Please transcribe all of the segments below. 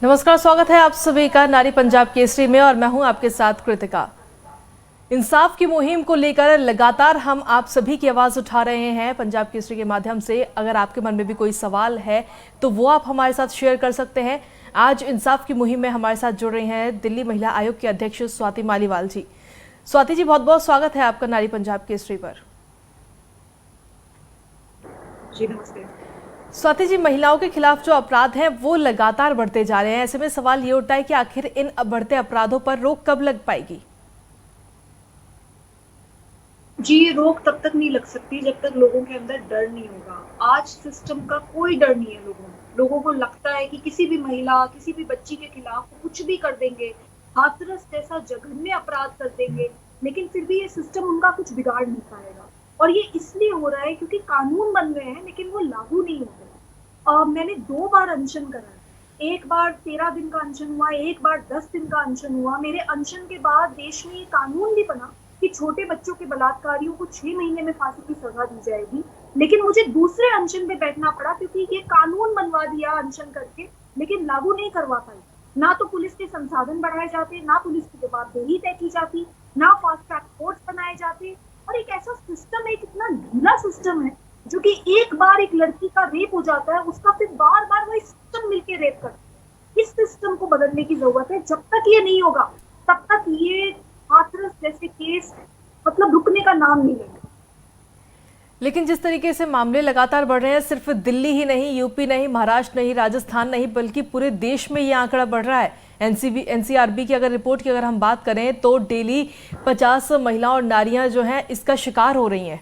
नमस्कार, स्वागत है आप सभी का नारी पंजाब केसरी में और मैं हूं आपके साथ कृतिका। इंसाफ की मुहिम को लेकर लगातार हम आप सभी की आवाज उठा रहे हैं पंजाब केसरी के माध्यम से। अगर आपके मन में भी कोई सवाल है तो वो आप हमारे साथ शेयर कर सकते हैं। आज इंसाफ की मुहिम में हमारे साथ जुड़ रही हैं दिल्ली महिला आयोग की अध्यक्ष स्वाति मालीवाल जी। स्वाति जी, बहुत बहुत स्वागत है आपका नारी पंजाब केसरी पर। जी नमस्ते। स्वाति जी, महिलाओं के खिलाफ जो अपराध हैं वो लगातार बढ़ते जा रहे हैं। ऐसे में सवाल ये उठता है कि आखिर इन बढ़ते अपराधों पर रोक कब लग पाएगी? जी, रोक तब तक नहीं लग सकती जब तक लोगों के अंदर डर नहीं होगा। आज सिस्टम का कोई डर नहीं है लोगों को लगता है कि किसी भी महिला, किसी भी बच्ची के खिलाफ कुछ भी कर देंगे, हाथरस जैसा जघन्य अपराध कर देंगे, लेकिन फिर भी ये सिस्टम उनका कुछ बिगाड़ नहीं पाएगा। और ये इसलिए हो रहा है क्योंकि कानून बन गए हैं लेकिन वो लागू नहीं होते। मैंने 2 बार अनशन करा है। एक बार 13 दिन का अनशन हुआ, एक बार 10 दिन का अनशन हुआ। मेरे अनशन के बाद देश में ये कानून भी बना कि छोटे बच्चों के बलात्कारियों को 6 महीने में फांसी की सजा दी जाएगी। लेकिन मुझे दूसरे अनशन पे बैठना पड़ा क्योंकि ये कानून बनवा दिया अनशन करके, लेकिन लागू नहीं करवा पाई। ना तो पुलिस के संसाधन बढ़ाए जाते, ना पुलिस की जवाबदेही तय की जाती, ना फास्ट ट्रैक कोर्ट्स बनाए जाते। और एक ऐसा सिस्टम है, इतना ढीला सिस्टम है जो कि एक बार एक लड़की का रेप हो जाता है, उसका फिर बार बार वही सिस्टम मिलके रेप करता है। इस सिस्टम को बदलने की जरूरत है। जब तक ये नहीं होगा तब तक ये हाथरस जैसे केस मतलब रुकने का नाम नहीं लेंगे। लेकिन जिस तरीके से मामले लगातार बढ़ रहे हैं, सिर्फ दिल्ली ही नहीं, यूपी नहीं, महाराष्ट्र नहीं, राजस्थान नहीं, बल्कि पूरे देश में ये आंकड़ा बढ़ रहा है। एनसीआरबी की अगर रिपोर्ट की अगर हम बात करें तो डेली 50 महिला और नारियां जो हैं इसका शिकार हो रही हैं।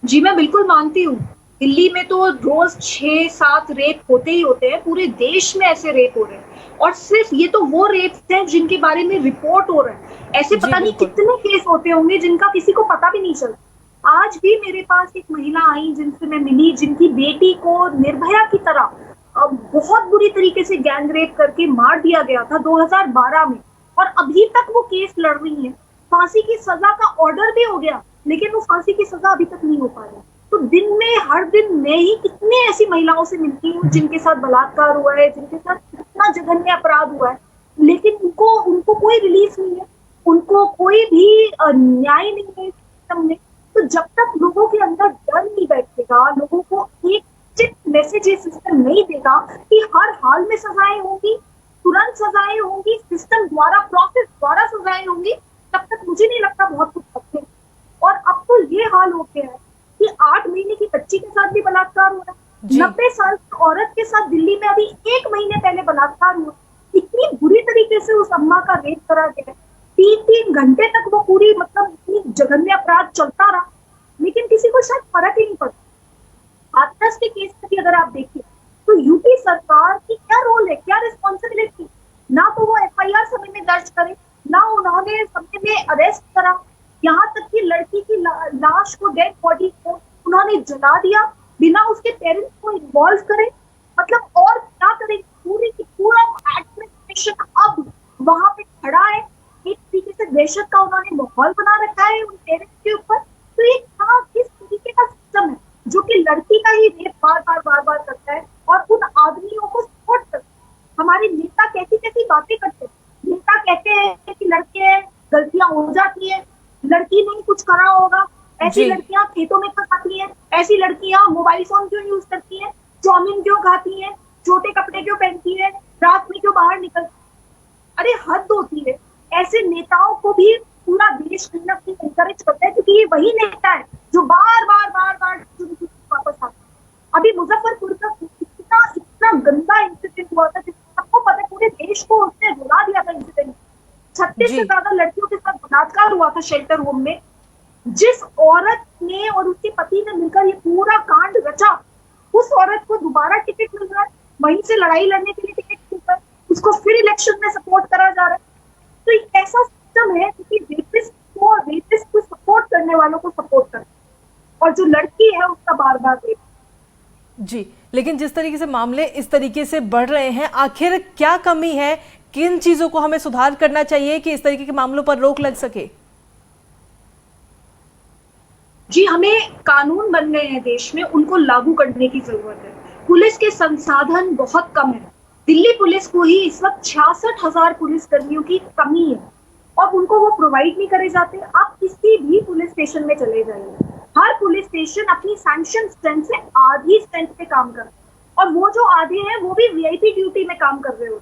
जी मैं बिल्कुल मानती हूँ। दिल्ली में तो रोज 6-7 रेप होते ही होते हैं। पूरे देश में ऐसे रेप हो रहे हैं और सिर्फ ये तो वो रेप हैं जिनके बारे में रिपोर्ट हो रहा है। ऐसे पता नहीं कितने केस होते होंगे जिनका किसी को पता भी नहीं चलता। आज भी मेरे पास एक महिला आई जिनसे मैं मिली, जिनकी बेटी को निर्भया की तरह बहुत बुरी तरीके से गैंग रेप करके मार दिया गया था 2012 में, और अभी तक वो केस लड़ रही है। फांसी की सजा का ऑर्डर भी हो गया लेकिन वो फांसी की सजा अभी तक नहीं हो पा रही। तो दिन में हर दिन मैं ही कितने ऐसी महिलाओं से मिलती हूँ जिनके साथ बलात्कार हुआ है, जिनके साथ कितना जघन्य अपराध हुआ है, लेकिन उनको कोई रिलीफ नहीं है, उनको कोई भी न्याय नहीं है सिस्टम में। तो जब तक लोगों के अंदर डर नहीं बैठेगा, लोगों को एक मैसेज ये सिस्टम नहीं देगा कि हर हाल में सजाएं होंगी, तुरंत सजाएं होंगी, सिस्टम द्वारा प्रोसेस द्वारा सजाएं होंगी, तब तक मुझे नहीं लगता बहुत कुछ सकते। और अब तो ये हाल हो गया है कि 8 महीने की बच्ची के साथ भी बलात्कार हुआ है। 90 साल की औरत के साथ दिल्ली में अभी 1 महीने पहले बलात्कार हुआ। इतनी बुरी तरीके से उस अम्मा का रेप करा गया। 3-3 घंटे तक वो पूरी मतलब इतनी जघन्य अपराध चलता रहा, लेकिन किसी को शायद फर्क ही नहीं पड़ता। हाथरस के केस में भी अगर आप देखिए तो यूपी सरकार की क्या रोल है, क्या रिस्पॉन्सिबिलिटी? ना तो वो एफआईआर समय में दर्ज करे, ना उन्होंने समय में अरेस्ट करा, यहाँ तक कि लड़की की लाश को, डेड बॉडी को उन्होंने जला दिया बिना उसके पेरेंट्स को इन्वॉल्व करे। मतलब और क्या करें? पूरी की पूरा एडमिनिस्ट्रेशन अब वहां पे खड़ा है। एक तरीके से दहशत का उन्होंने माहौल बना रखा है उन पेरेंट्स के ऊपर। तो ये क्या किस तरीके का सिस्टम है जो कि लड़की का ही रेप बार बार करता है और उन आदमियों को सपोर्ट करता है। हमारे नेता कैसी कैसी बातें करते हैं। नेता कहते हैं कि लड़के गलतियां हो जाती है, लड़की ने कुछ करा होगा, ऐसी लड़कियां खेतों में फंसाती हैं, ऐसी लड़कियां मोबाइल फोन क्यों यूज करती हैं, चाउमीन क्यों खाती हैं, छोटे कपड़े क्यों पहनती हैं, रात में क्यों बाहर निकलती? अरे हद होती है। ऐसे नेताओं को भी पूरा देश कहीं ना कहीं एनकरेज करता है क्योंकि ये वही नेता है जो बार बार वापस आता है। अभी मुजफ्फरपुर का इतना गंदा इंसिडेंट हुआ था जिसको सबको पता है, पूरे देश को उसने रुला दिया था इंसिडेंट। 36 से ज्यादा लड़कियों के साथ बलात्कार हुआ था शेल्टर होम में। जिस औरत ने और उसके पति ने मिलकर ये पूरा कांड रचा, उस औरत को दोबारा टिकट मिल रहा है, वहीं से लड़ाई लड़ने के लिए टिकट मिलकर उसको फिर इलेक्शन में सपोर्ट करा जा रहा है। तो एक ऐसा सिस्टम है कि रेपिस्ट को सपोर्ट करने वालों को सपोर्ट करता है और जो लड़की है उसका बार बार रेप। जी, लेकिन जिस तरीके से मामले इस तरीके से बढ़ रहे हैं, आखिर क्या कमी है, किन चीजों को हमें सुधार करना चाहिए कि इस तरीके के मामलों पर रोक लग सके? जी, हमें कानून बन गए हैं देश में, उनको लागू करने की जरूरत है। पुलिस के संसाधन बहुत कम है। दिल्ली पुलिस को ही इस वक्त 66,000 पुलिस कर्मियों की कमी है और उनको वो प्रोवाइड नहीं करे जाते। आप किसी भी पुलिस स्टेशन में चले जाइए, हर पुलिस स्टेशन अपनी सैंक्शन स्ट्रेंथ से आधी स्ट्रेंथ पे काम कर रहे हैं और वो जो आधे हैं वो भी वीआईपी ड्यूटी में काम कर रहे हो।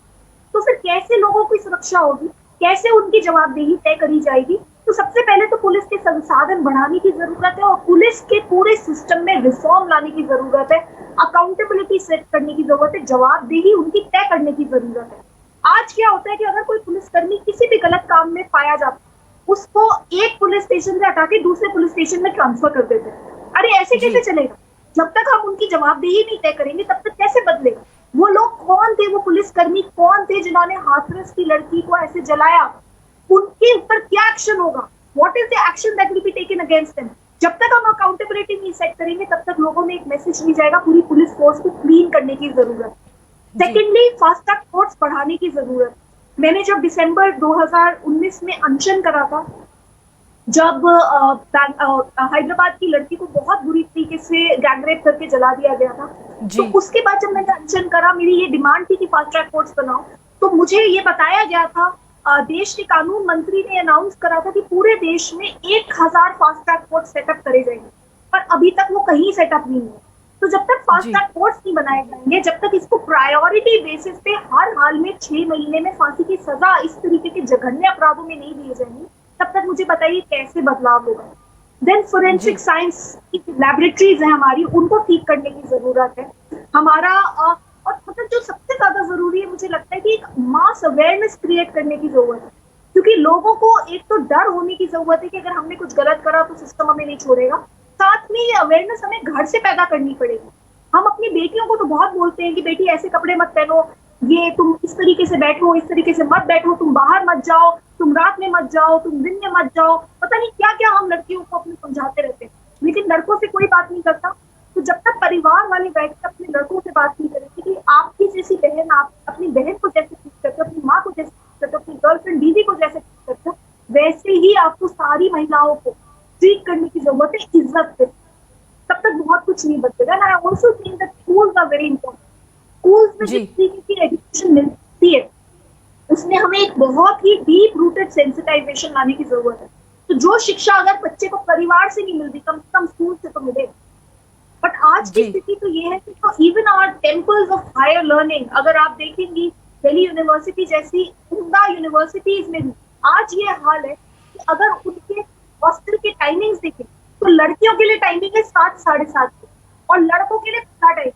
तो फिर कैसे लोगों की सुरक्षा होगी, कैसे उनकी जवाबदेही तय करी जाएगी? तो सबसे पहले तो पुलिस के संसाधन बढ़ाने की जरूरत है और पुलिस के पूरे सिस्टम में रिफॉर्म लाने की जरूरत है, अकाउंटेबिलिटी सेट करने की जरूरत है, जवाबदेही उनकी तय करने की जरूरत है। आज क्या होता है कि अगर कोई पुलिसकर्मी किसी भी गलत काम में पाया जाता है, उसको एक पुलिस स्टेशन से हटा के दूसरे पुलिस स्टेशन में ट्रांसफर कर देते हैं। अरे ऐसे कैसे चलेगा? जब तक हम उनकी जवाबदेही नहीं तय करेंगे तब तक कैसे बदलेगा? वो लोग कौन थे, वो पुलिसकर्मी कौन थे जिन्होंने हाथरस की लड़की को ऐसे जलाया? उनके ऊपर क्या एक्शन होगा? What is the action that will be taken against them? जब तक हम अकाउंटेबिलिटी नहीं सेट करेंगे तब तक लोगों में एक मैसेज नहीं जाएगा पूरी पुलिस फोर्स को क्लीन करने की जरूरत है। सेकेंडली, फास्ट ट्रैक कोर्ट्स बढ़ाने की जरूरत है। मैंने जब दिसंबर 2019 में अनशन करा था, जब हैदराबाद की लड़की को बहुत बुरी तरीके से गैंगरेप करके जला दिया गया था, तो उसके बाद जब मैंने अनशन करा, मेरी ये डिमांड थी कि फास्ट ट्रैक कोर्ट्स बनाओ। तो मुझे ये बताया गया था, देश के कानून मंत्री ने अनाउंस करा था कि पूरे देश में 1000 फास्ट ट्रैक कोर्ट सेटअप करे जाएंगे, पर अभी तक वो कहीं सेटअप नहीं है। तो जब तक फास्ट ट्रैक कोर्ट्स नहीं बनाए जाएंगे, जब तक इसको प्रायोरिटी बेसिस पे हर हाल में 6 महीने में फांसी की सजा इस तरीके के जघन्य अपराधों में नहीं दिए जाएंगे, तब तक मुझे बताइए कैसे बदलाव होगा। देन फोरेंसिक साइंस की लैबोरेटरीज है हमारी, उनको ठीक करने की जरूरत है। हमारा और मतलब जो सबसे ज्यादा जरूरी है, मुझे लगता है कि एक मास अवेयरनेस क्रिएट करने की जरूरत है, क्योंकि लोगों को एक तो डर होने की जरूरत है कि अगर हमने कुछ गलत करा तो सिस्टम हमें नहीं छोड़ेगा। साथ में ये अवेयरनेस हमें घर से पैदा करनी पड़ेगी। हम अपनी बेटियों को तो बहुत बोलते हैं कि बेटी ऐसे कपड़े मत पहनो, ये तुम इस तरीके से बैठो, इस तरीके से मत बैठो, तुम बाहर मत जाओ, तुम रात में मत जाओ, तुम दिन में मत जाओ, पता नहीं क्या क्या हम लड़कियों को अपने समझाते रहते हैं, लेकिन लड़कों से कोई बात नहीं करता। तो जब तक परिवार वाले बैठकर अपने लड़कों से बात नहीं करेंगे कि आपकी जैसी बहन, आप अपनी बहन को जैसे ट्रीट करते हो, अपनी माँ को जैसे ट्रीट करते हो, अपनी गर्लफ्रेंड दीदी को जैसे ट्रीट करते हो, वैसे ही आपको सारी महिलाओं को ट्रीट करने की जरूरत है, इज्जत से। तब तक बहुत कुछ नहीं बचेगा। I also think that schools are very important. Schools में जिस तरीके की एजुकेशन मिलती है, उसमें हमें एक बहुत ही डीप रूटेड सेंसिटाइजेशन लाने की जरूरत है। तो जो शिक्षा अगर बच्चे को परिवार से नहीं मिलती, कम से कम स्कूल से तो मिले। बट आज की स्थिति तो ये है कि even our temples of higher learning, अगर आप देखेंगी दिल्ली यूनिवर्सिटी जैसी उम्दा यूनिवर्सिटीज में भी आज ये हाल है कि अगर उनके हॉस्टल के टाइमिंग्स देखें तो लड़कियों के लिए टाइमिंग है 7 साढ़े 7 और लड़कों के लिए पूरा टाइम।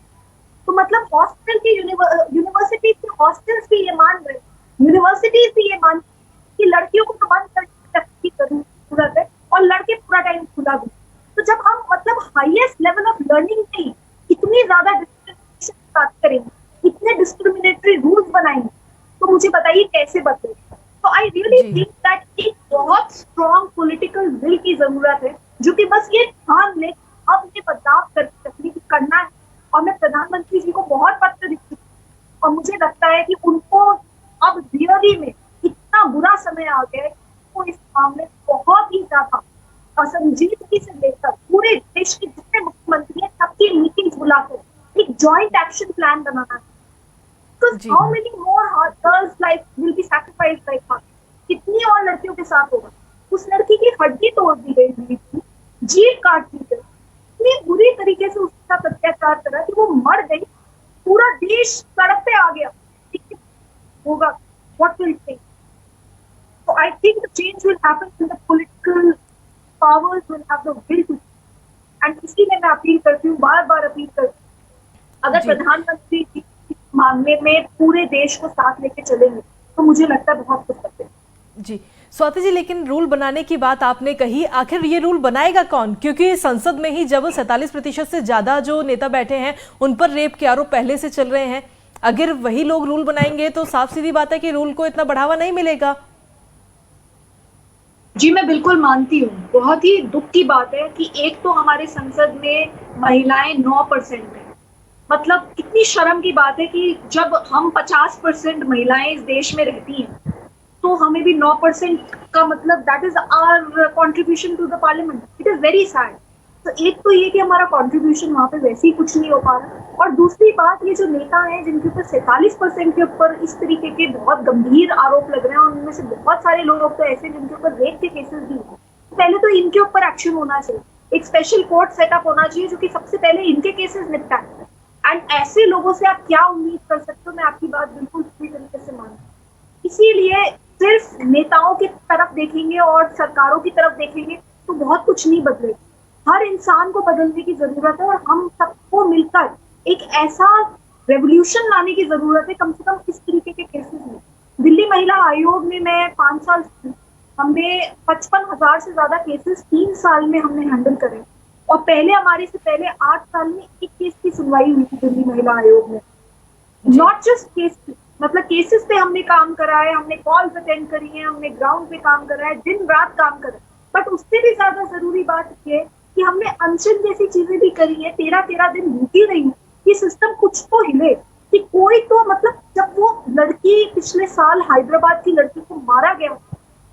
तो मतलब हॉस्टल की यूनिवर्सिटी के हॉस्टल्स भी ये मान रहे, यूनिवर्सिटीज भी ये मान कि लड़कियों को तो बंद करने की जरूरत है और लड़के पूरा टाइम खुला भी। तो जब हम मतलब हाईएस्ट लेवल ऑफ लर्निंग में इतनी ज्यादा डिस्क्रिमिनेशन की बात करेंगे, इतने डिस्क्रिमिनेटरी रूल्स बनाएंगे, तो मुझे बताइए कैसे बदलेगा। तो आई रियली थिंक दैट एक बहुत स्ट्रॉन्ग पॉलिटिकल विल की जरूरत है, जो कि बस ये ठान ले अब ये बदलाव करना है। और मैं प्रधानमंत्री जी को बहुत पत्र लिखती हूँ और मुझे लगता है कि उनको अब रियली में इतना बुरा समय आ गया है, वो इस मामले में बहुत ही ज्यादा संजीदगी से लेकर पूरे देश के जितने मुख्यमंत्री हैं सबकी मीटिंग्स बुलाकर एक जॉइंट एक्शन प्लान बनाना है। Because how many more girls' life will be sacrificed like her? कितनी और लड़कियों के साथ होगा? उस लड़की की हड्डी तोड़ दी गई थी, जीभ काट दी गई, इतनी बुरी तरीके से उसके साथ अत्याचार करा कि वो मर गई, पूरा देश सड़क पे आ गया। होगा what will change? So I think the change will happen when the political powers will have the will to, and इसलिए मैं अपील करती हूँ, बार बार अपील करती हूँ, अगर प्रधानमंत्री जी इस मामले में पूरे देश को साथ लेके चलेंगे तो मुझे लगता है बहुत कुछ सकते हैं। जी स्वाति जी, लेकिन रूल बनाने की बात आपने कही, आखिर ये रूल बनाएगा कौन? क्योंकि संसद में ही जब 47% से ज्यादा जो नेता बैठे हैं उन पर रेप के आरोप पहले से चल रहे हैं, अगर वही लोग रूल बनाएंगे तो साफ सीधी बात है कि रूल को इतना बढ़ावा नहीं मिलेगा। जी मैं बिल्कुल मानती हूँ, बहुत ही दुख की बात है कि एक तो हमारे संसद में महिलाएं 9% है। मतलब कितनी शर्म की बात है कि जब हम 50% महिलाएं इस देश में रहती हैं तो हमें भी 9% का मतलब that is our contribution to the parliament. It is very sad. तो एक तो ये कि हमारा कंट्रीब्यूशन वहां पे वैसे ही कुछ नहीं हो पा रहा, और दूसरी बात, ये जो नेता हैं जिनके ऊपर 47% के ऊपर इस तरीके के बहुत गंभीर आरोप लग रहे हैं, उनमें से बहुत सारे लोग तो ऐसे जिनके ऊपर रेप के केसेस भी हैं, पहले तो इनके ऊपर एक्शन होना चाहिए, एक स्पेशल कोर्ट सेटअप होना चाहिए जो कि सबसे पहले इनके केसेस निपटाए। एंड ऐसे लोगों से आप क्या उम्मीद कर सकते हो, मैं आपकी बात बिल्कुल पूरी तरीके से मानती हूँ। इसीलिए सिर्फ नेताओं की तरफ देखेंगे और सरकारों की तरफ देखेंगे तो बहुत कुछ नहीं बदलेगा। हर इंसान को बदलने की जरूरत है और हम सबको मिलकर एक ऐसा रेवोल्यूशन लाने की जरूरत है, कम से कम इस तरीके के केसेस में। दिल्ली महिला आयोग में मैं 5 साल, हमने 55,000 से ज्यादा केसेस 3 साल में हमने हैंडल करे, और पहले हमारे से पहले 8 साल में एक केस की सुनवाई हुई थी दिल्ली महिला आयोग में। नॉट जस्ट केस, मतलब केसेस पे हमने काम करा है, हमने कॉल्स अटेंड करी है, हमने ग्राउंड पे काम करा है, दिन रात काम करा है। बट उससे भी ज्यादा जरूरी बात ये कि हमने अनशन जैसी चीजें भी करी है, 13-13 दिन भूखी रही हूँ कि सिस्टम कुछ तो हिले, कि कोई तो, मतलब जब वो लड़की पिछले साल हैदराबाद की लड़की को मारा गया,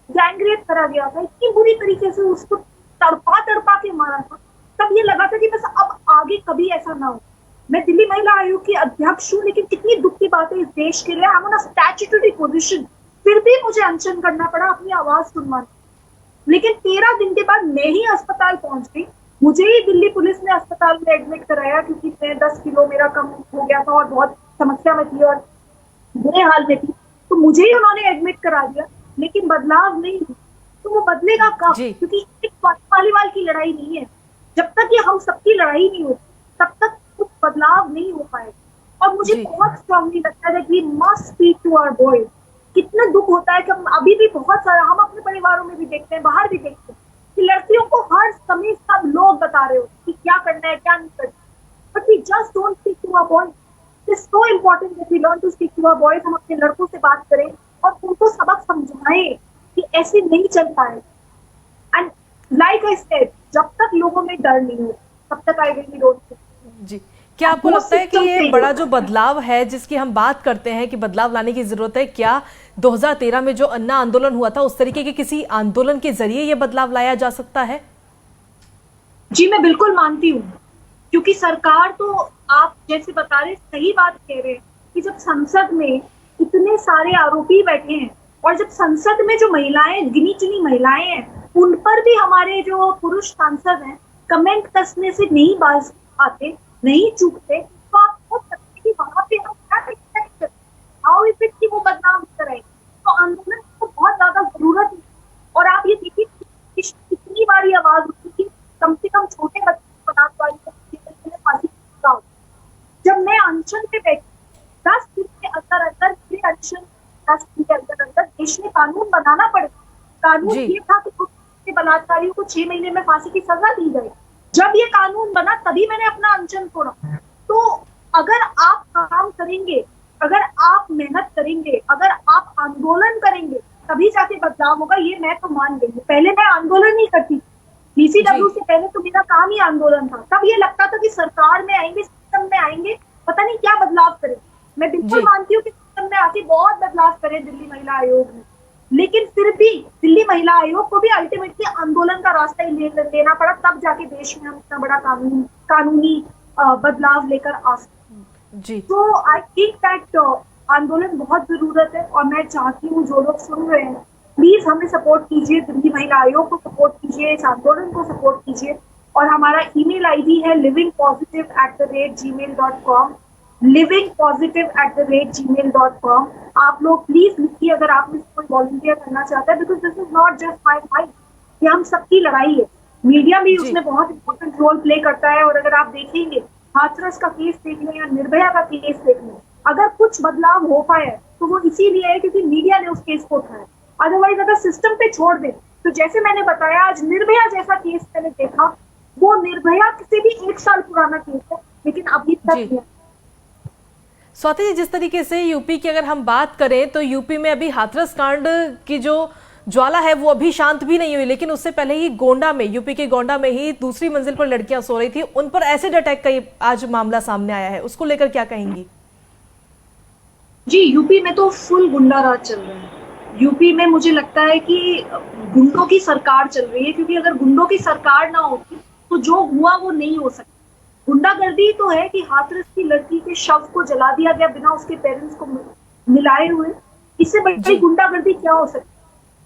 गैंगरेप करा गया था, इतनी बुरी तरीके से उसको तड़पा तड़पा के मारा था, तब ये लगा था कि बस अब आगे कभी ऐसा ना हो। मैं दिल्ली महिला आयोग की अध्यक्ष हूँ, लेकिन कितनी दुख की बात है इस देश के लिए, I am on a statutory position, फिर भी मुझे अनशन करना पड़ा अपनी आवाज सुनवाने। लेकिन 13 दिन के बाद मैं ही अस्पताल पहुंच गई, मुझे ही दिल्ली पुलिस ने अस्पताल में एडमिट कराया, क्योंकि मैं 10 किलो मेरा कम हो गया था और बहुत समस्या में थी और बुरे हाल में थी, तो मुझे ही उन्होंने एडमिट करा दिया, लेकिन बदलाव नहीं। तो वो बदलेगा कब? क्योंकि एक पालीवाल की लड़ाई नहीं है, जब तक ये हम सबकी लड़ाई नहीं होती तब तक कुछ बदलाव नहीं हो पाएगा। और मुझे बहुत स्ट्रांगली लगता है कि must speak to our boys. कितना दुख होता है कि हम अभी भी बहुत सारा, हम अपने परिवारों में भी देखते हैं, बाहर भी देखते हैं कि लड़कियों को हर समय सब लोग बता रहे होते कि क्या करना है क्या नहीं करना, but we just don't speak to our boys. It's so important that we learn to speak to our boys. हम अपने लड़कों से बात करें और उनको सबक समझाएं कि ऐसे नहीं चल पाए। एंड लाइक आई सेड, जब तक लोगों में डर नहीं हो तब तक आई रियली डोंट। जी, क्या आपको लगता है कि ये बड़ा जो बदलाव है जिसकी हम बात करते हैं कि बदलाव लाने की जरूरत है, क्या 2013 में जो अन्ना आंदोलन हुआ था उस तरीके के किसी आंदोलन के जरिए ये बदलाव लाया जा सकता है? जी मैं बिल्कुल मानती हूँ, क्योंकि सरकार तो, आप जैसे बता रहे, सही बात कह रहे हैं कि जब संसद में इतने सारे आरोपी बैठे हैं और जब संसद में जो महिलाएं, गिनी चुनी महिलाएं हैं, उन पर भी हमारे जो पुरुष सांसद हैं कमेंट कसने से नहीं बाज आते, नहीं चूकते, तो आप सोच सकते कि वहां पे हम क्या एक्सपेक्ट करते हैं, हाउ इज इट कि वो बदनाम करें। तो आंदोलन को बहुत ज्यादा जरूरत है। और आप ये देखिए कितनी बार ये आवाज उठी कि कम से कम छोटे बच्चे बलात्कारी को फांसी हो। जब मैं अनशन पे बैठी 10 दिन के अंदर अंदर मेरे अनशन 10 दिन के अंदर अंदर देश में कानून बनाना पड़ेगा। कानून ये था कि बलात्कारियों को 6 महीने में फांसी की सजा दी जाए। जब ये कानून बना तभी मैंने अपना अनशन तोड़ा। तो अगर आप काम करेंगे, अगर आप मेहनत करेंगे, अगर आप आंदोलन करेंगे, तभी जाके बदलाव होगा, ये मैं तो मान गई हूँ। पहले मैं आंदोलन नहीं करती, डीसीडब्ल्यू से पहले तो मेरा काम ही आंदोलन था। तब ये लगता था कि सरकार में आएंगे, सिस्टम में आएंगे, पता नहीं क्या बदलाव करें। मैं बिल्कुल मानती हूँ कि सिस्टम में आके बहुत बदलाव करे दिल्ली महिला आयोग ने, लेकिन फिर भी दिल्ली महिला आयोग को भी अल्टीमेटली आंदोलन का रास्ता ही लेना पड़ा, तब जाके देश में हम इतना बड़ा कानूनी बदलाव लेकर आ सकते। जी, तो आई थिंक दैट आंदोलन बहुत जरूरत है, और मैं चाहती हूँ जो लोग सुन रहे हैं प्लीज हमें सपोर्ट कीजिए, दिल्ली महिला आयोग को सपोर्ट कीजिए, इस आंदोलन को सपोर्ट कीजिए। और हमारा ईमेल आईडी है livingpositive@gmail.com, livingpositive@gmail.com। आप लोग प्लीज लिखिए अगर आप में कोई वॉलंटियर करना चाहता है, because this is not just my fight, ये हम सबकी लड़ाई है। मीडिया भी उसमें बहुत इंपॉर्टेंट रोल प्ले करता है। और अगर आप देखेंगे हाथरस का केस देख लें या निर्भया का केस देख लें, अगर कुछ बदलाव हो पाया तो वो इसीलिए है क्योंकि मीडिया ने उस केस को उठाया। अदरवाइज अगर सिस्टम पे छोड़ दे तो जैसे मैंने बताया, आज निर्भया जैसा केस मैंने देखा, वो निर्भया से भी 1 साल पुराना केस है, लेकिन अभी तक नहीं। स्वाति जी, जिस तरीके से यूपी की अगर हम बात करें तो यूपी में अभी हाथरस कांड की जो ज्वाला है वो अभी शांत भी नहीं हुई, लेकिन उससे पहले ही गोंडा में, यूपी के गोंडा में ही दूसरी मंजिल पर लड़कियां सो रही थी, उन पर एसिड अटैक का आज मामला सामने आया है, उसको लेकर क्या कहेंगी? जी, यूपी में तो फुल गुंडा राज चल रहा है। यूपी में मुझे लगता है कि गुंडों की सरकार चल रही है, क्योंकि अगर गुंडों की सरकार ना होती तो जो हुआ वो नहीं हो सकता। गुंडागर्दी तो है कि हाथरस की लड़की के शव को जला दिया गया बिना उसके पेरेंट्स को मिलाए हुए। इससे बड़ी जी गुंडागर्दी क्या हो सकती है?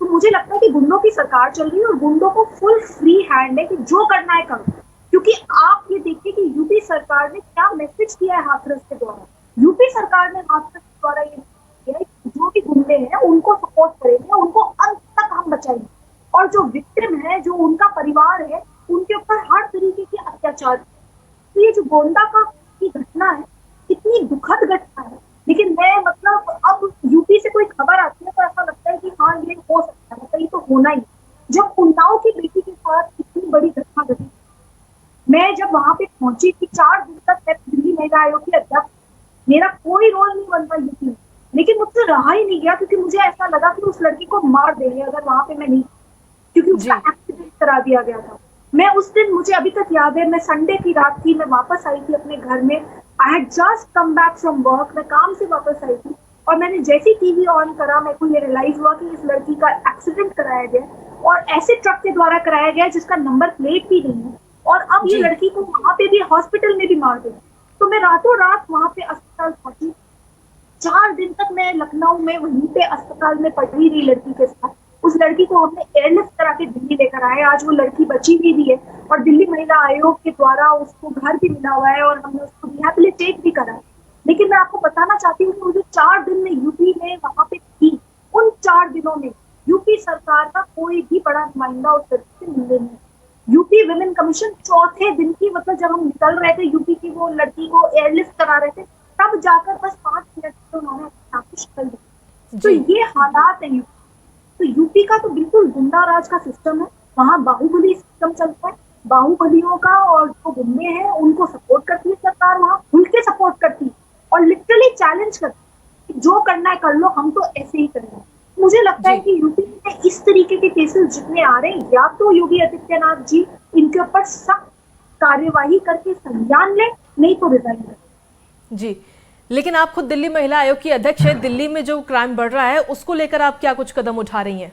तो मुझे लगता है कि गुंडों की सरकार चल रही है और गुंडों को फुल फ्री हैंड है कि जो करना है करो। क्योंकि आप ये देखिए कि यूपी सरकार ने क्या मैसेज किया है हाथरस के द्वारा। यूपी सरकार ने हाथरस के द्वारा ये किया है कि जो भी गुंडे हैं उनको सपोर्ट करेंगे, उनको अंत तक हम बचाएंगे। और जो विक्टिम है, जो उनका परिवार है, उनके ऊपर हर तरीके के अत्याचार। तो ये जो गोंडा का की घटना है, कितनी दुखद घटना है। लेकिन मैं मतलब अब यूपी से कोई खबर आती है तो ऐसा लगता है कि हाँ ये हो सकता है, मतलब ये तो होना ही। जब उन्नाव की बेटी के साथ इतनी बड़ी घटना घटी, मैं जब वहां पे पहुंची थी 4 दिन तक मैं दिल्ली महिला आयोग की अध्यक्ष, मेरा कोई रोल नहीं बनता यूपी में, लेकिन मुझसे रहा ही नहीं गया क्योंकि मुझे ऐसा लगा कि उस लड़की को मार देंगे अगर वहां पे मैं नहीं, क्योंकि उसका जी एक्सीडेंट करा दिया गया था। मैं उस दिन, मुझे अभी तक याद है, मैं संडे की रात थी, मैं वापस आई थी अपने घर में। I had just come back from work, मैं काम से वापस आई थी और मैंने जैसे ही टीवी ऑन करा मेरे को ये रियलाइज हुआ कि इस लड़की का एक्सीडेंट कराया गया और ऐसे ट्रक के द्वारा कराया गया जिसका नंबर प्लेट भी नहीं है। और अब ये जी लड़की को वहां पे भी हॉस्पिटल में भी मार दिया। तो मैं रातों रात वहां पे अस्पताल पहुंची। 4 दिन तक मैं लखनऊ में वहीं पे अस्पताल में पड़ी रही लड़की के साथ। उस लड़की को हमने एयरलिफ्ट करा के दिल्ली लेकर आए। आज वो लड़की बची हुई भी है और दिल्ली महिला आयोग के द्वारा उसको घर भी मिला हुआ है और हमने उसको रिहेबिलिटेट भी करा है। लेकिन मैं आपको बताना चाहती हूँ कि वो जो 4 दिन में यूपी में वहां पे थी, उन 4 दिनों में यूपी सरकार का कोई भी बड़ा नुमाइंदा उस लड़की से मिले नहीं। यूपी विमेन कमीशन चौथे दिन की, मतलब जब हम निकल रहे थे यूपी की वो लड़की को एयरलिफ्ट करा रहे थे, तब जाकर बस 5 मिनट में उन्होंने अपना कुछ कर दिया। तो जी ये हालात है यूपी। तो यूपी का तो बिल्कुल गुंडा राज का सिस्टम है, वहाँ बाहुबली सिस्टम चलता है। बाहुबलियों का और जो गुंडे हैं उनको सपोर्ट करती है सरकार, वहाँ खुल के सपोर्ट करती है और लिटरली चैलेंज करती है, जो करना है कर लो, हम तो ऐसे ही करेंगे। मुझे लगता है जी कि यूपी में इस तरीके के केसेस जितने आ रहे हैं, या तो योगी आदित्यनाथ जी इनके ऊपर सख्त कार्यवाही करके संज्ञान लें, नहीं तो रिजाइन करें। जी लेकिन आप खुद दिल्ली महिला आयोग की अध्यक्ष है, दिल्ली में जो क्राइम बढ़ रहा है उसको लेकर आप क्या कुछ कदम उठा रही हैं?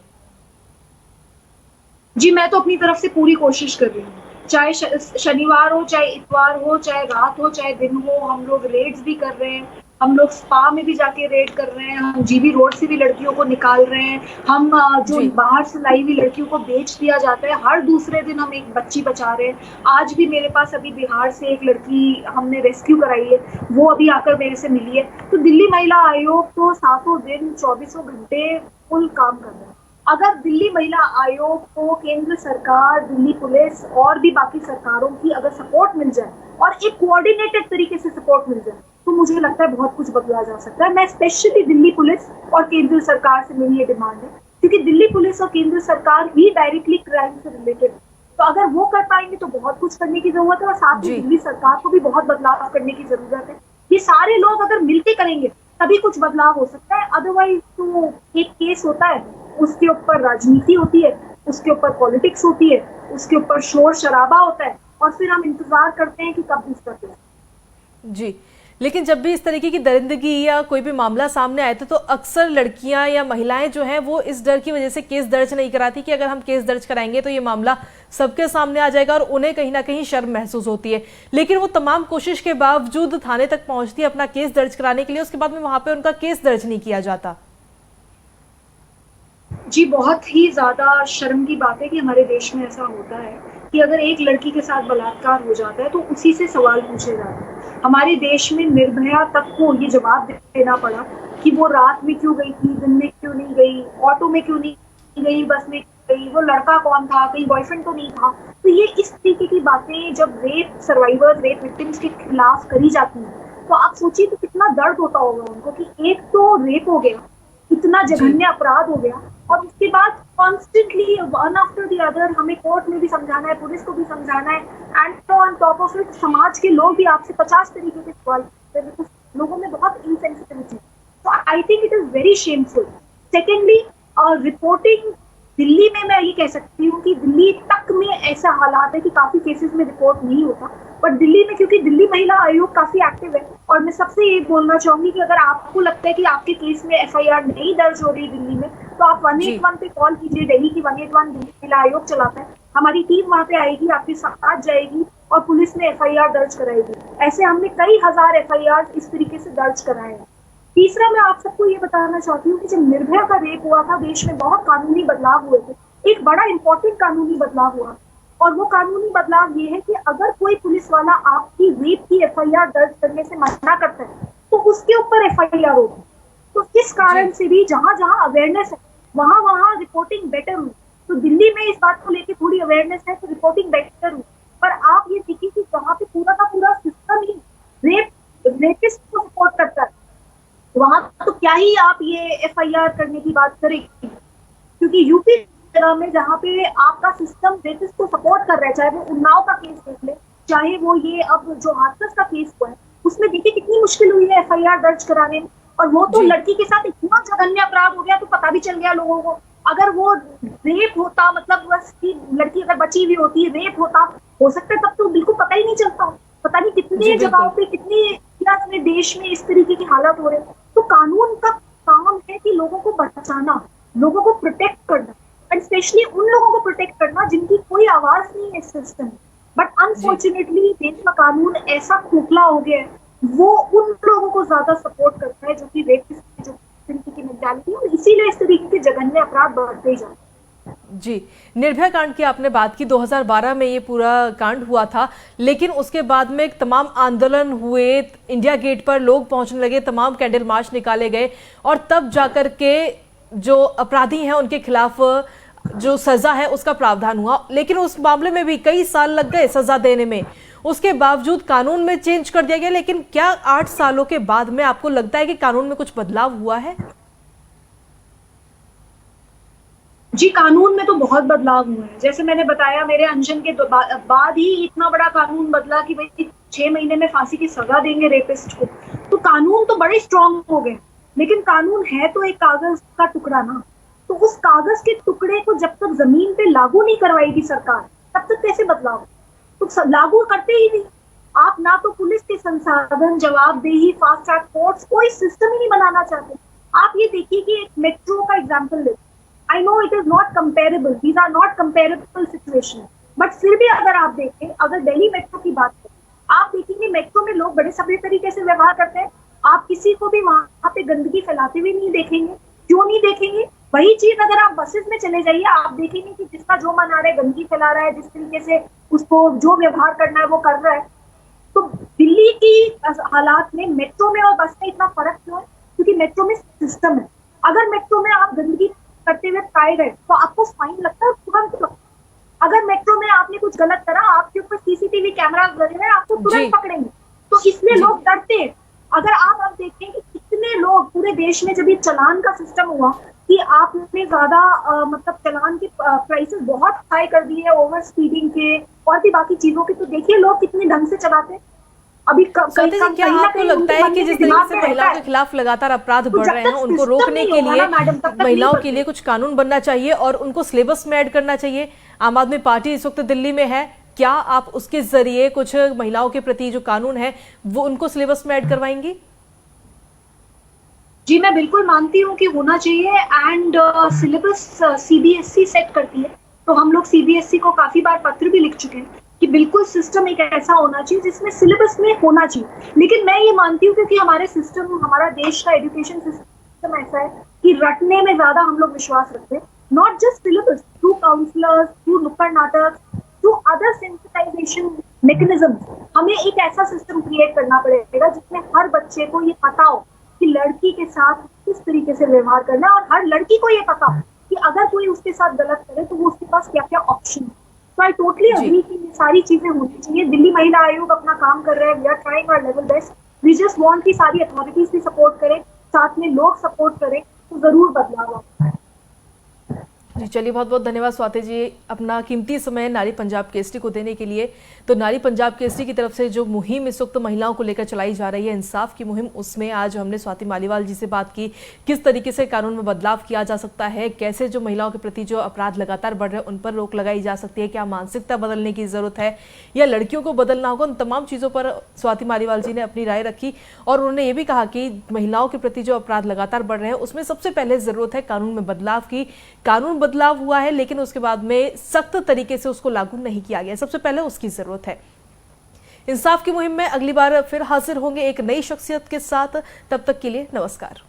जी, मैं तो अपनी तरफ से पूरी कोशिश कर रही हूँ। चाहे शनिवार हो, चाहे इतवार हो, चाहे रात हो, चाहे दिन हो, हम लोग रेड्स भी कर रहे हैं। हम लोग स्पा में भी जाके रेड कर रहे हैं। हम जीबी रोड से भी लड़कियों को निकाल रहे हैं। हम जो जी बाहर से लाई हुई लड़कियों को बेच दिया जाता है, हर दूसरे दिन हम एक बच्ची बचा रहे हैं। आज भी मेरे पास अभी बिहार से एक लड़की हमने रेस्क्यू कराई है, वो अभी आकर मेरे से मिली है। तो दिल्ली महिला आयोग तो सातों दिन 24 घंटे फुल काम कर रहा है। अगर दिल्ली महिला आयोग को केंद्र सरकार, दिल्ली पुलिस और भी बाकी सरकारों की अगर सपोर्ट मिल जाए और एक कोऑर्डिनेटेड तरीके से सपोर्ट मिल जाए, तो मुझे लगता है बहुत कुछ बदला जा सकता है। मैं स्पेशली दिल्ली पुलिस और केंद्र सरकार से मेरी ये डिमांड है, क्योंकि दिल्ली पुलिस और केंद्र सरकार ही डायरेक्टली क्राइम से रिलेटेड है। तो अगर वो कर पाएंगे तो बहुत कुछ करने की जरूरत है और साथ ही जी दिल्ली सरकार को भी बहुत बदलाव करने की जरूरत है। ये सारे लोग अगर मिलके करेंगे तभी कुछ बदलाव हो सकता है। अदरवाइज तो एक केस होता है, उसके ऊपर राजनीति होती है, उसके ऊपर पॉलिटिक्स होती है, उसके ऊपर शोर शराबा होता है और फिर हम इंतजार करते हैं कि कब दूसरा केस। जी लेकिन जब भी इस तरीके की दरिंदगी या कोई भी मामला सामने आए तो अक्सर लड़कियां या महिलाएं जो हैं वो इस डर की वजह से केस दर्ज नहीं कराती कि अगर हम केस दर्ज कराएंगे तो ये मामला सबके सामने आ जाएगा और उन्हें कहीं ना कहीं शर्म महसूस होती है। लेकिन वो तमाम कोशिश के बावजूद थाने तक पहुंचती है अपना केस दर्ज कराने के लिए, उसके बाद में वहां पर उनका केस दर्ज नहीं किया जाता। जी, बहुत ही ज़्यादा शर्म की बात है कि हमारे देश में ऐसा होता है कि अगर एक लड़की के साथ बलात्कार हो जाता है तो उसी से सवाल पूछे जाते हैं। हमारे देश में निर्भया तक को ये जवाब देना पड़ा कि वो रात में क्यों गई थी, दिन में क्यों नहीं गई, ऑटो में क्यों नहीं गई, बस में क्यों गई, वो लड़का कौन था, कहीं बॉयफ्रेंड तो नहीं था। तो ये इस तरीके की बातें जब रेप सर्वाइवर्स, रेप विक्टिम्स के खिलाफ करी जाती हैं, तो आप सोचिए कि कितना दर्द होता होगा उनको कि एक तो रेप हो गया, इतना जघन्य अपराध हो गया और उसके बाद constantly one after the other हमें कोर्ट में भी समझाना है, पुलिस को भी समझाना है, and on top of it समाज के लोग भी आपसे 50 तरीके के सवाल करते हैं, बिकॉज लोगों में बहुत इनसेंसिटिविटी। तो I think it is very shameful. Secondly, reporting Delhi में मैं ये कह सकती हूँ कि दिल्ली तक में ऐसा हालात है कि काफी केसेस में रिपोर्ट नहीं होता, बट दिल्ली में क्योंकि दिल्ली महिला आयोग काफी एक्टिव है। और मैं सबसे ये बोलना चाहूंगी कि अगर आपको लगता है कि आपके केस में एफआईआर नहीं दर्ज हो रही दिल्ली में, तो आप 181 पे कॉल कीजिए। दिल्ली की 181 दिल्ली महिला आयोग चलाता है। हमारी टीम वहां पे आएगी, आपके साथ जाएगी और पुलिस ने FIR दर्ज कराएगी। ऐसे हमने कई हजार FIR इस तरीके से दर्ज कराए हैं। तीसरा, मैं आप सबको ये बताना चाहती हूँ कि जब निर्भया का रेप हुआ था, देश में बहुत कानूनी बदलाव हुए थे। एक बड़ा इंपॉर्टेंट कानूनी बदलाव हुआ और वो कानूनी बदलाव ये है कि अगर कोई पुलिस वाला आपकी रेप की FIR दर्ज करने से मना करता है तो उसके ऊपर FIR होगी। तो इस कारण से भी जहां जहां अवेयरनेस है वहां वहां रिपोर्टिंग बेटर हुई। तो दिल्ली में इस बात को लेकर थोड़ी अवेयरनेस है तो रिपोर्टिंग बेटर हुई। पर आप ये देखिए कि वहां पे पूरा का पूरा सिस्टम ही रेपिस्ट को सपोर्ट करता है, वहां तो क्या ही आप ये FIR करने की बात करेंगे, क्योंकि यूपी में जहाँ पे आपका सिस्टम रेपिस्ट को सपोर्ट कर रहा है, चाहे वो उन्नाव का केस देख ले, चाहे वो ये अब जो हाथरस का केस हुआ है, उसमें देखिए कितनी मुश्किल हुई है FIR दर्ज कराने में। और वो तो लड़की के साथ इतना जघन्य अपराध हो गया तो पता भी चल गया लोगों को। अगर वो रेप होता, मतलब बस लड़की अगर बची हुई होती, रेप होता, हो सकता है तब तो बिल्कुल पता ही नहीं चलता। पता नहीं कितनी जगहों पे, कितनी अपने देश में इस तरीके की हालत हो रही है। तो कानून का काम है कि लोगों को बचाना, लोगों को प्रोटेक्ट करना, एंड स्पेशली उन लोगों को प्रोटेक्ट करना जिनकी कोई आवाज नहीं है इस सिस्टम में। बट अनफॉर्चुनेटली देश का कानून ऐसा खोखला हो गया है, वो उन लोगों को ज्यादा सपोर्ट करता है जो कि रेपिस्ट की जो तरीके की मेंटालिटी है, और इसीलिए इस तरीके के जघन्य अपराध बढ़ते जाते हैं। जी, निर्भया कांड की आपने बात की, 2012 में ये पूरा कांड हुआ था, लेकिन उसके बाद में तमाम आंदोलन हुए, इंडिया गेट पर लोग पहुंचने लगे, तमाम कैंडल मार्च निकाले गए और तब जाकर के जो अपराधी हैं उनके खिलाफ जो सजा है उसका प्रावधान हुआ। लेकिन उस मामले में भी कई साल लग गए सजा देने में, उसके बावजूद कानून में चेंज कर दिया गया। लेकिन क्या 8 सालों के बाद में आपको लगता है कि कानून में कुछ बदलाव हुआ है? जी, कानून में तो बहुत बदलाव हुए हैं। जैसे मैंने बताया, मेरे अनशन के बाद ही इतना बड़ा कानून बदला कि भाई 6 महीने में फांसी की सजा देंगे रेपिस्ट को। तो कानून तो बड़े स्ट्रांग हो गए, लेकिन कानून है तो एक कागज का टुकड़ा ना। तो उस कागज के टुकड़े को जब तक जमीन पे लागू नहीं करवाएगी सरकार, तब तक कैसे बदलाव? तो लागू करते ही नहीं आप, ना तो पुलिस के संसाधन, जवाबदेही, फास्ट ट्रैक कोर्ट्स, कोई सिस्टम ही नहीं बनाना चाहते। आप ये देखिए कि एक मेट्रो का एग्जाम्पल ले, I know it is not comparable, these are not comparable situations, but फिर भी अगर आप देखें, अगर दिल्ली मेट्रो की बात करें, आप देखेंगे मेट्रो में लोग बड़े सभ्य तरीके से व्यवहार करते हैं। आप किसी को भी वहां पे गंदगी फैलाते हुए नहीं देखेंगे। क्यों नहीं देखेंगे? वही चीज अगर आप बसेस में चले जाइए, आप देखेंगे कि जिसका जो मन आ रहा है गंदगी फैला रहा है, जिस तरीके से उसको जो व्यवहार करना है वो कर रहा है। तो दिल्ली की हालात में मेट्रो में और बस में इतना फर्क क्यों है? क्योंकि मेट्रो में सिस्टम है। अगर मेट्रो में आप गंदगी करते हुए पाए गए तो आपको फाइन लगता है तुरंत लगता है। अगर मेट्रो में आपने कुछ गलत करा, आपके ऊपर CCTV कैमरा लगे हैं, आपको तुरंत पकड़ेंगे। तो इसलिए लोग डरते हैं। अगर आप अब देखें कि कितने लोग पूरे देश में, जब ये चलान का सिस्टम हुआ कि आपने ज्यादा मतलब चलान की प्राइसेस बहुत हाई कर दी है, ओवर स्पीडिंग के और भी बाकी चीजों के, तो देखिए लोग कितने ढंग से चलाते हैं। अभी क्या आपको लगता है कि जिस तरीके से महिलाओं के खिलाफ लगातार अपराध बढ़ रहे हैं, उनको रोकने के लिए महिलाओं के लिए कुछ कानून बनना चाहिए और उनको सिलेबस में ऐड करना चाहिए? आम आदमी पार्टी इस वक्त दिल्ली में है, क्या आप उसके जरिए कुछ महिलाओं के प्रति जो कानून है वो उनको सिलेबस में ऐड करवाएंगी? जी, मैं बिल्कुल मानती हूँ कि होना चाहिए, एंड सिलेबस CBSE सेट करती है। तो हम लोग CBSE को काफी बार पत्र भी लिख चुके हैं कि बिल्कुल सिस्टम एक ऐसा होना चाहिए जिसमें सिलेबस में होना चाहिए। लेकिन मैं ये मानती हूँ क्योंकि हमारे सिस्टम, हमारा देश का एजुकेशन सिस्टम ऐसा है कि रटने में ज्यादा हम लोग विश्वास रखते हैं, not just syllabus, through counsellors, through नुक्कड़ नाटक, थ्रू अदर सेंसिटाइजेशन मैकेनिज्म। हमें एक ऐसा सिस्टम क्रिएट करना पड़ेगा जिसमें हर बच्चे को ये पता हो कि लड़की के साथ किस तरीके से व्यवहार करना है, और हर लड़की को ये पता हो कि अगर कोई उसके साथ गलत करे तो वो उसके पास क्या क्या ऑप्शन है। तो आई टोटली अग्री कि ये सारी चीजें होनी चाहिए। दिल्ली महिला आयोग अपना काम कर रहे हैं, we are trying our level best. We just want कि सारी अथॉरिटीज भी सपोर्ट करें, साथ में लोग सपोर्ट करें, तो जरूर बदलाव आता है। जी चलिए, बहुत बहुत धन्यवाद स्वाति जी अपना कीमती समय नारी पंजाब केसरी को देने के लिए। तो नारी पंजाब केसरी की तरफ से जो मुहिम इस वक्त महिलाओं को लेकर चलाई जा रही है, इंसाफ की मुहिम, उसमें आज हमने स्वाति मालीवाल जी से बात की किस तरीके से कानून में बदलाव किया जा सकता है, कैसे जो महिलाओं के प्रति जो अपराध लगातार बढ़ रहे हैं उन पर रोक लगाई जा सकती है, क्या मानसिकता बदलने की जरूरत है या लड़कियों को बदलना होगा। उन तमाम चीज़ों पर स्वाति मालीवाल जी ने अपनी राय रखी और उन्होंने ये भी कहा कि महिलाओं के प्रति जो अपराध लगातार बढ़ रहे हैं उसमें सबसे पहले जरूरत है कानून में बदलाव की। कानून बदलाव हुआ है लेकिन उसके बाद में सख्त तरीके से उसको लागू नहीं किया गया, सबसे पहले उसकी जरूरत है। इंसाफ की मुहिम में अगली बार फिर हाजिर होंगे एक नई शख्सियत के साथ। तब तक के लिए नमस्कार।